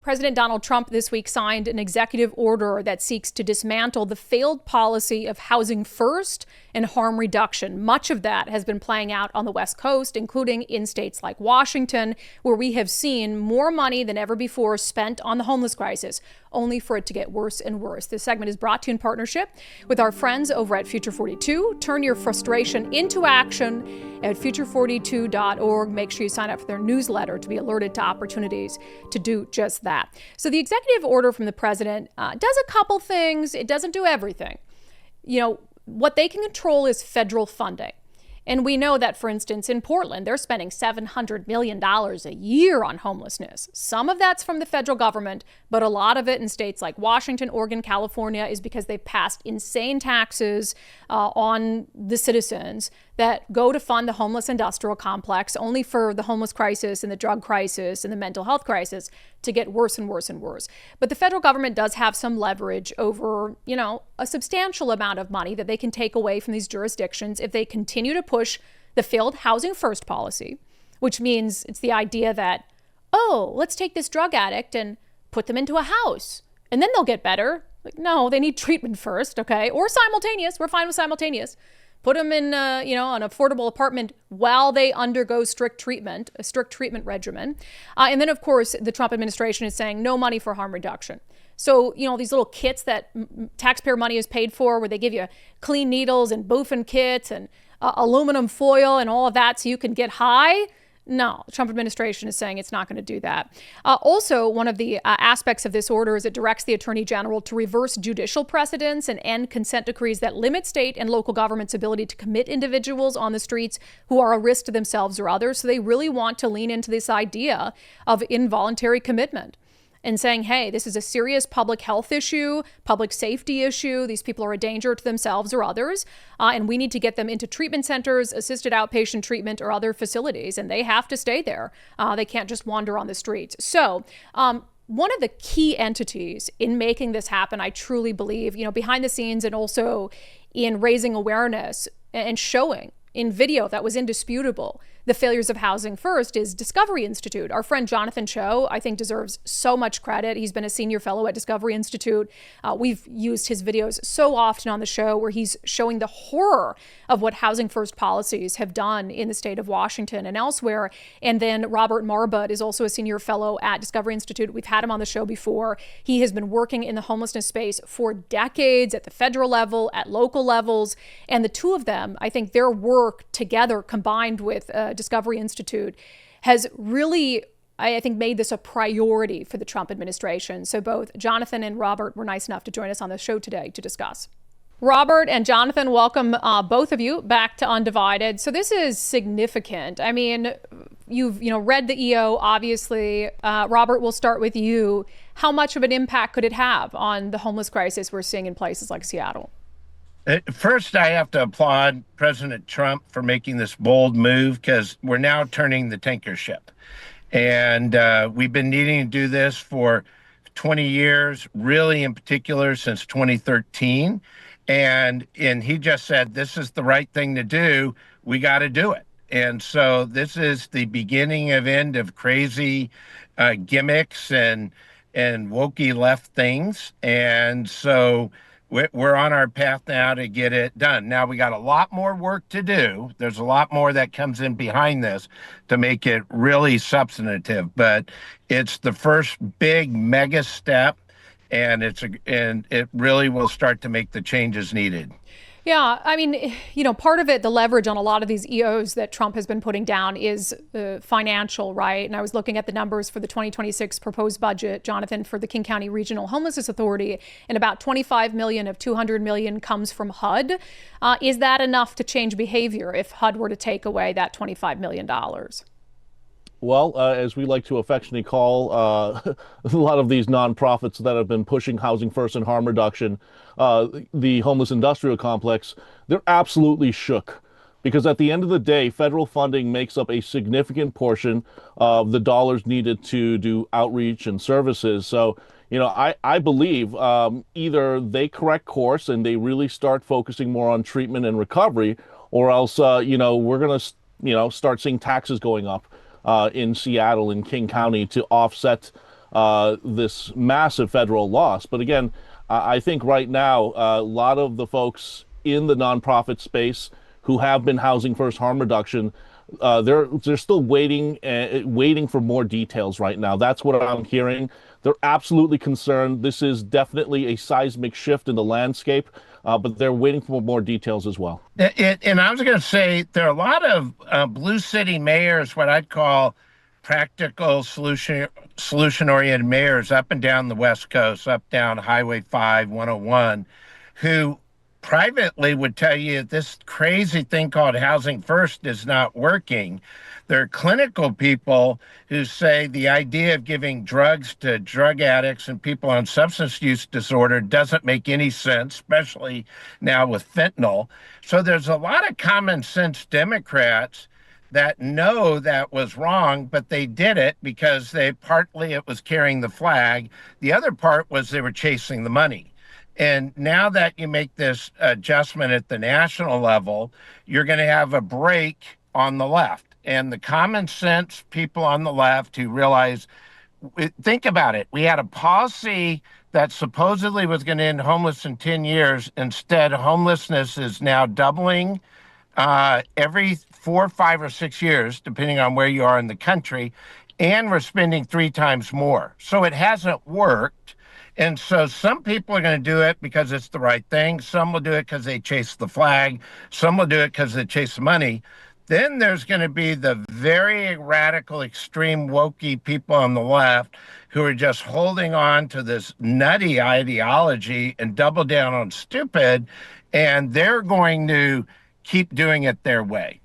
President Donald Trump this week signed an executive order that seeks to dismantle the failed policy of housing first and harm reduction. Much of that has been playing out on the West Coast, including in states like Washington, where we have seen more money than ever before spent on the homeless crisis, only for it to get worse and worse. This segment is brought to you in partnership with our friends over at Future 42. Turn your frustration into action at future42.org. Make sure you sign up for their newsletter to be alerted to opportunities to do just that. So the executive order from the president does a couple things. It doesn't do everything. You know, what they can control is federal funding. And we know that, for instance, in Portland, they're spending $700 million a year on homelessness. Some of that's from the federal government, but a lot of it in states like Washington, Oregon, California is because they've passed insane taxes on the citizens that go to fund the homeless industrial complex, only for the homeless crisis and the drug crisis and the mental health crisis to get worse and worse and worse. But the federal government does have some leverage over, you know, a substantial amount of money that they can take away from these jurisdictions if they continue to push the failed housing first policy, which means it's the idea that, oh, let's take this drug addict and put them into a house and then they'll get better. Like, no, they need treatment first, okay? Or simultaneous. We're fine with simultaneous. Put them in, an affordable apartment while they undergo a strict treatment regimen. And then, of course, the Trump administration is saying no money for harm reduction. So, you know, these little kits that taxpayer money is paid for, where they give you clean needles and Bufen kits and aluminum foil and all of that so you can get high. No, the Trump administration is saying it's not going to do that. Also, one of the aspects of this order is it directs the attorney general to reverse judicial precedents and end consent decrees that limit state and local government's ability to commit individuals on the streets who are a risk to themselves or others. So they really want to lean into this idea of involuntary commitment and saying, hey, this is a serious public health issue, public safety issue. These people are a danger to themselves or others, and we need to get them into treatment centers, assisted outpatient treatment, or other facilities, and they have to stay there. They can't just wander on the streets. So one of the key entities in making this happen, I truly believe, you know, behind the scenes and also in raising awareness and showing in video that was indisputable the failures of housing first, is Discovery Institute. Our friend Jonathan Choe, I think, deserves so much credit. He's been a senior fellow at Discovery Institute. We've used his videos so often on the show, where he's showing the horror of what housing first policies have done in the state of Washington and elsewhere. And then Robert Marbut is also a senior fellow at Discovery Institute. We've had him on the show before. He has been working in the homelessness space for decades at the federal level, at local levels. And the two of them, I think their work together, combined with Discovery Institute, has really, I think, made this a priority for the Trump administration. So both Jonathan and Robert were nice enough to join us on the show today to discuss. Robert and Jonathan, welcome both of you back to Undivided. So this is significant. I mean, you've read the EO, obviously. Robert, we'll start with you. How much of an impact could it have on the homeless crisis we're seeing in places like Seattle? First, I have to applaud President Trump for making this bold move, because we're now turning the tanker ship. And we've been needing to do this for 20 years, really in particular since 2013. And he just said, this is the right thing to do. We got to do it. And so this is the beginning of end of crazy gimmicks and wokey left things. And so we're on our path now to get it done. Now, we got a lot more work to do. There's a lot more that comes in behind this to make it really substantive, but it's the first big mega step, and it really will start to make the changes needed. Yeah, I mean, part of it, the leverage on a lot of these EOs that Trump has been putting down is financial, right? And I was looking at the numbers for the 2026 proposed budget, Jonathan, for the King County Regional Homelessness Authority, and about 25 million of 200 million comes from HUD. Is that enough to change behavior if HUD were to take away that $25 million? Well, as we like to affectionately call a lot of these nonprofits that have been pushing housing first and harm reduction, the homeless industrial complex, they're absolutely shook. Because at the end of the day, federal funding makes up a significant portion of the dollars needed to do outreach and services. So, I believe either they correct course and they really start focusing more on treatment and recovery, or else, we're going to, start seeing taxes going up in Seattle and King County to offset this massive federal loss. But again, I think right now, a lot of the folks in the nonprofit space who have been housing first harm reduction, they're still waiting for more details right now. That's what I'm hearing. They're absolutely concerned. This is definitely a seismic shift in the landscape, but they're waiting for more details as well. And I was going to say there are a lot of blue city mayors, what I'd call practical solution-oriented mayors up and down the West Coast, up down Highway 5, 101, who privately would tell you this crazy thing called housing first is not working. There are clinical people who say the idea of giving drugs to drug addicts and people on substance use disorder doesn't make any sense, especially now with fentanyl. So there's a lot of common sense Democrats that know that was wrong, but they did it because partly it was carrying the flag. The other part was they were chasing the money. And now that you make this adjustment at the national level, you're going to have a break on the left. And the common sense people on the left who realize, think about it, we had a policy that supposedly was going to end homeless in 10 years. Instead, homelessness is now doubling every 4, 5, or 6 years, depending on where you are in the country, and we're spending 3 times more. So it hasn't worked. And so some people are going to do it because it's the right thing. Some will do it because they chase the flag. Some will do it because they chase the money. Then there's going to be the very radical, extreme, wokey people on the left who are just holding on to this nutty ideology and double down on stupid, and they're going to keep doing it their way.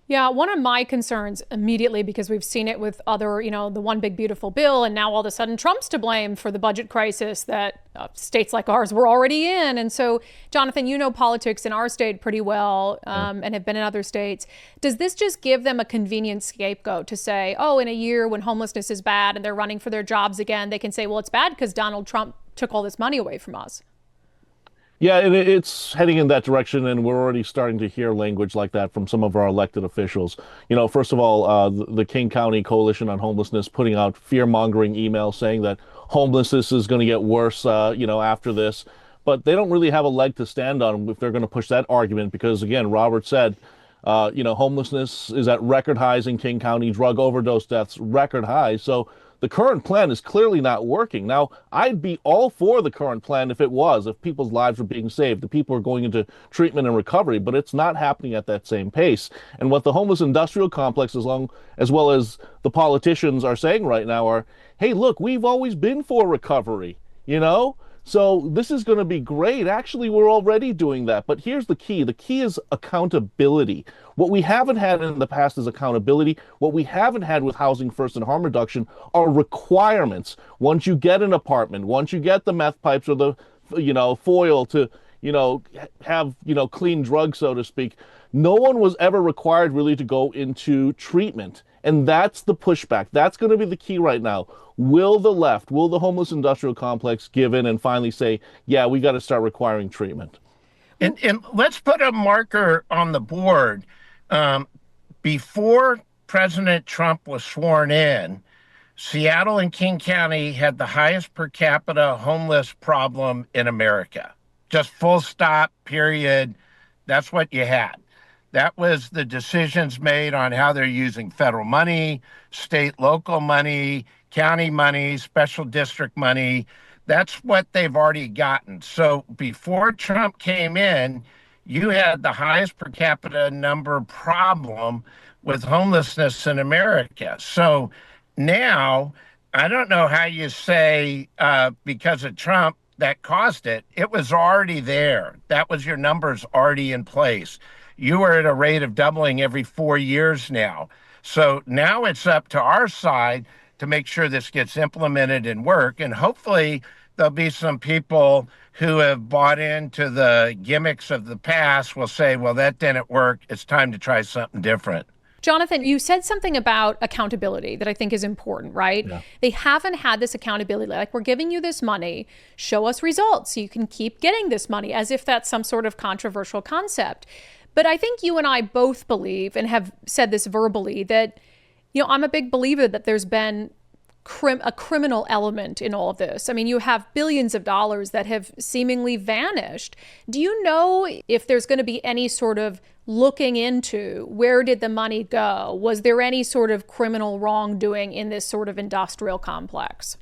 Yeah, one of my concerns immediately, because we've seen it with other, the one big beautiful bill, and now all of a sudden Trump's to blame for the budget crisis that states like ours were already in. And so, Jonathan, you know politics in our state pretty well, and have been in other states. Does this just give them a convenient scapegoat to say, oh, in a year when homelessness is bad and they're running for their jobs again, they can say, well, it's bad because Donald Trump took all this money away from us? Yeah, and it's heading in that direction, and we're already starting to hear language like that from some of our elected officials. First of all, the King County Coalition on Homelessness putting out fear-mongering emails saying that homelessness is going to get worse, after this. But they don't really have a leg to stand on if they're going to push that argument because, again, Robert said, homelessness is at record highs in King County, drug overdose deaths, record highs. So the current plan is clearly not working. Now, I'd be all for the current plan if people's lives were being saved, if people are going into treatment and recovery, but it's not happening at that same pace. And what the homeless industrial complex, as well as the politicians are saying right now are, hey, look, we've always been for recovery, So this is going to be great. Actually, we're already doing that. But here's the key. The key is accountability. What we haven't had in the past is accountability. What we haven't had with housing first and harm reduction are requirements. Once you get an apartment, once you get the meth pipes or the, foil to, have, clean drugs, so to speak, no one was ever required really to go into treatment. And that's the pushback. That's going to be the key right now. Will the homeless industrial complex give in and finally say, yeah, we got to start requiring treatment? And let's put a marker on the board. Before President Trump was sworn in, Seattle and King County had the highest per capita homeless problem in America. Just full stop, period. That's what you had. That was the decisions made on how they're using federal money, state, local money, county money, special district money. That's what they've already gotten. So before Trump came in, you had the highest per capita number problem with homelessness in America. So now, I don't know how you say because of Trump that caused it. It was already there. That was your numbers already in place. You are at a rate of doubling every 4 years now. So now it's up to our side to make sure this gets implemented and work. And hopefully there'll be some people who have bought into the gimmicks of the past will say, well, that didn't work. It's time to try something different. Jonathan, you said something about accountability that I think is important, right? Yeah. They haven't had this accountability. Like, we're giving you this money, show us results so you can keep getting this money, as if that's some sort of controversial concept. But I think you and I both believe, and have said this verbally, that, I'm a big believer that there's been a criminal element in all of this. I mean, you have billions of dollars that have seemingly vanished. Do you know if there's going to be any sort of looking into where did the money go? Was there any sort of criminal wrongdoing in this sort of industrial complex?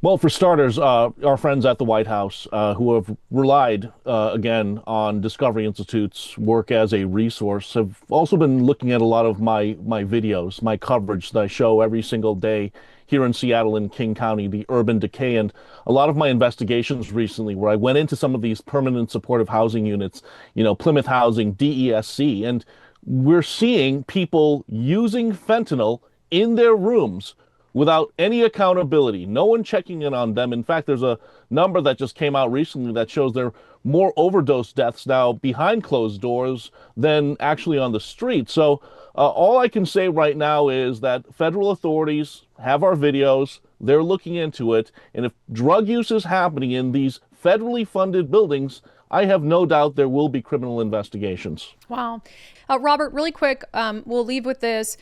Well, for starters, our friends at the White House, who have relied again on Discovery Institute's work as a resource, have also been looking at a lot of my videos, my coverage that I show every single day here in Seattle and King County, the urban decay, and a lot of my investigations recently, where I went into some of these permanent supportive housing units, Plymouth Housing, DESC, and we're seeing people using fentanyl in their rooms without any accountability, no one checking in on them. In fact, there's a number that just came out recently that shows there are more overdose deaths now behind closed doors than actually on the street. So all I can say right now is that federal authorities have our videos, they're looking into it, and if drug use is happening in these federally funded buildings, I have no doubt there will be criminal investigations. Wow. Robert, really quick, we'll leave with this.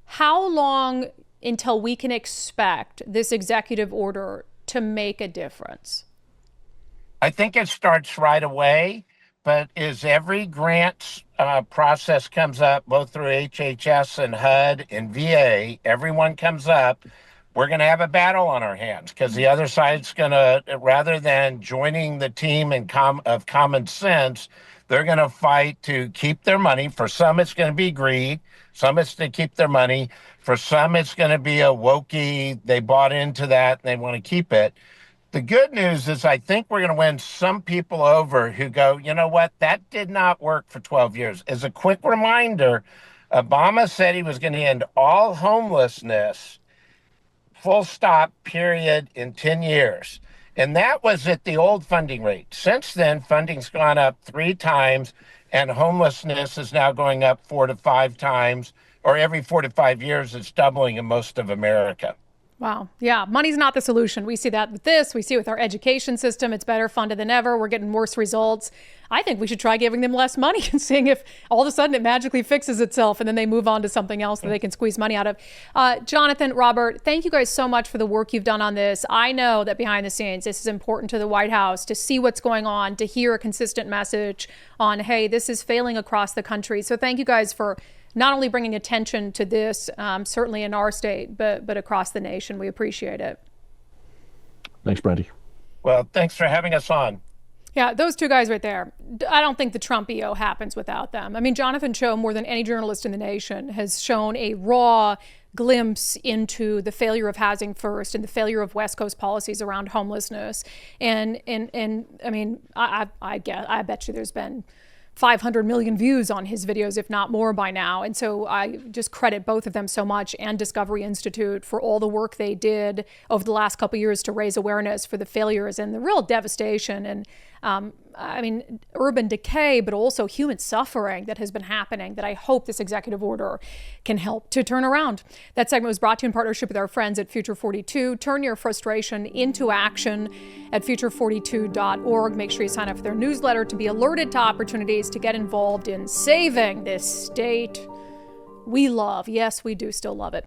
How long until we can expect this executive order to make a difference? I think it starts right away, but as every grant process comes up, both through HHS and HUD and VA, everyone comes up, we're going to have a battle on our hands because the other side's going to, rather than joining the team of common sense, they're going to fight to keep their money. For some, it's going to be greed. Some, it's to keep their money. For some, it's going to be a wokey. They bought into that and they want to keep it. The good news is I think we're going to win some people over who go, you know what, that did not work for 12 years. As a quick reminder, Obama said he was going to end all homelessness, full stop, period, in 10 years. And that was at the old funding rate. Since then, funding's gone up 3 times, and homelessness is now going up 4 to 5 times, or every 4 to 5 years, it's doubling in most of America. Wow. Yeah. Money's not the solution. We see that with this. We see it with our education system. It's better funded than ever. We're getting worse results. I think we should try giving them less money and seeing if all of a sudden it magically fixes itself and then they move on to something else that they can squeeze money out of. Jonathan, Robert, thank you guys so much for the work you've done on this. I know that behind the scenes, this is important to the White House to see what's going on, to hear a consistent message on, hey, this is failing across the country. So thank you guys for not only bringing attention to this, certainly in our state, but across the nation. We appreciate it. Thanks, Brandi. Well, thanks for having us on. Yeah, those two guys right there. I don't think the Trump EO happens without them. I mean, Jonathan Choe, more than any journalist in the nation, has shown a raw glimpse into the failure of Housing First and the failure of West Coast policies around homelessness. And I mean, I bet you there's been 500 million views on his videos, if not more by now. And so I just credit both of them so much, and Discovery Institute, for all the work they did over the last couple of years to raise awareness for the failures and the real devastation and I mean, urban decay, but also human suffering that has been happening that I hope this executive order can help to turn around. That segment was brought to you in partnership with our friends at Future 42. Turn your frustration into action at future42.org. Make sure you sign up for their newsletter to be alerted to opportunities to get involved in saving this state we love. Yes, we do still love it.